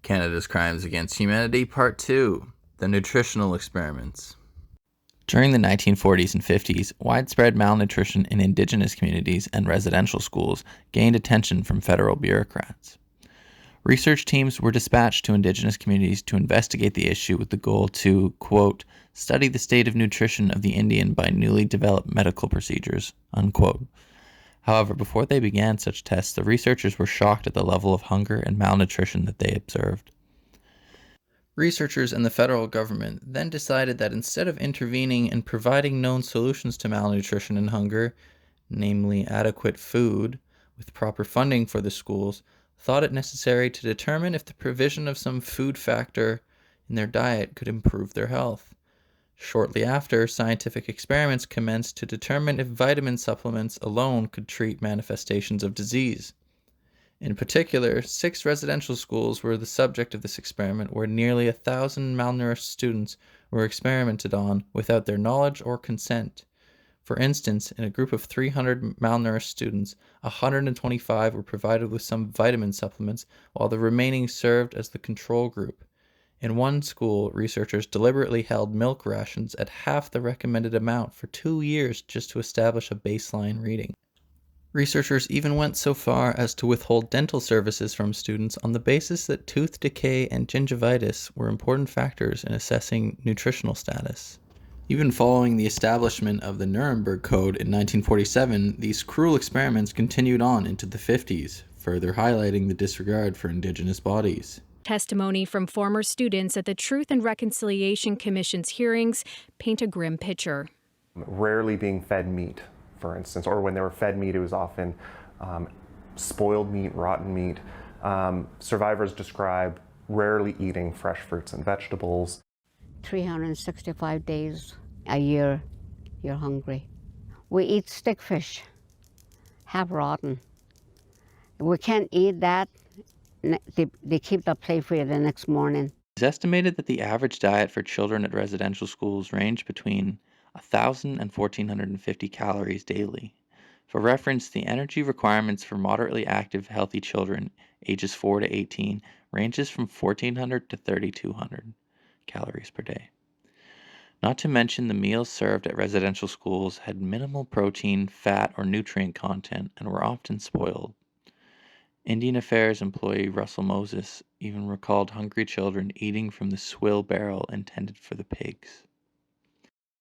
Canada's Crimes Against Humanity, Part 2, The Nutritional Experiments. During the 1940s and 50s, widespread malnutrition in Indigenous communities and residential schools gained attention from federal bureaucrats. Research teams were dispatched to Indigenous communities to investigate the issue with the goal to, quote, study the state of nutrition of the Indian by newly developed medical procedures, unquote. However, before they began such tests, the researchers were shocked at the level of hunger and malnutrition that they observed. Researchers and the federal government then decided that instead of intervening and providing known solutions to malnutrition and hunger, namely adequate food, with proper funding for the schools, thought it necessary to determine if the provision of some food factor in their diet could improve their health. Shortly after, scientific experiments commenced to determine if vitamin supplements alone could treat manifestations of disease. In particular, 6 residential schools were the subject of this experiment, where nearly 1,000 malnourished students were experimented on without their knowledge or consent. For instance, in a group of 300 malnourished students, 125 were provided with some vitamin supplements, while the remaining served as the control group. In one school, researchers deliberately held milk rations at half the recommended amount for 2 years just to establish a baseline reading. Researchers even went so far as to withhold dental services from students on the basis that tooth decay and gingivitis were important factors in assessing nutritional status. Even following the establishment of the Nuremberg Code in 1947, these cruel experiments continued on into the 50s, further highlighting the disregard for Indigenous bodies. Testimony from former students at the Truth and Reconciliation Commission's hearings paint a grim picture. Rarely being fed meat, for instance, or when they were fed meat, it was often spoiled meat, rotten meat. Survivors describe rarely eating fresh fruits and vegetables. 365 days a year, you're hungry. We eat stick fish, half rotten. We can't eat that. They keep the plate for you the next morning. It's estimated that the average diet for children at residential schools ranged between 1,000 and 1,450 calories daily. For reference, the energy requirements for moderately active, healthy children, ages 4 to 18, ranges from 1,400 to 3,200 calories per day. Not to mention the meals served at residential schools had minimal protein, fat, or nutrient content and were often spoiled. Indian Affairs employee Russell Moses even recalled hungry children eating from the swill barrel intended for the pigs.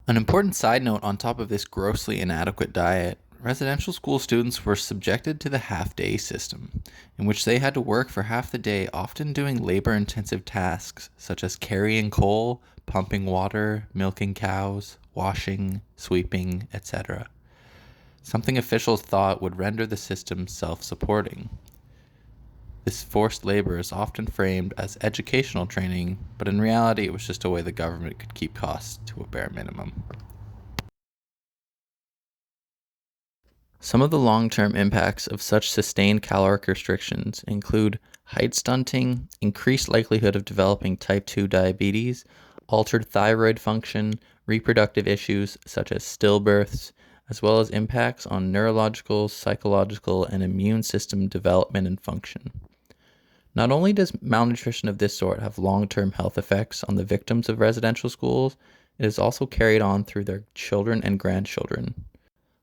An important side note on top of this grossly inadequate diet, residential school students were subjected to the half-day system, in which they had to work for half the day, often doing labor-intensive tasks such as carrying coal, pumping water, milking cows, washing, sweeping, etc. Something officials thought would render the system self-supporting. This forced labor is often framed as educational training, but in reality it was just a way the government could keep costs to a bare minimum. Some of the long-term impacts of such sustained caloric restrictions include height stunting, increased likelihood of developing type 2 diabetes, altered thyroid function, reproductive issues such as stillbirths, as well as impacts on neurological, psychological, and immune system development and function. Not only does malnutrition of this sort have long-term health effects on the victims of residential schools, it is also carried on through their children and grandchildren.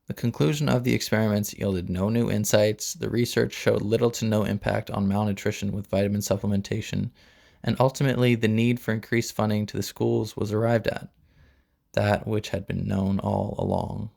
The conclusion of the experiments yielded no new insights, the research showed little to no impact on malnutrition with vitamin supplementation, and ultimately the need for increased funding to the schools was arrived at, that which had been known all along.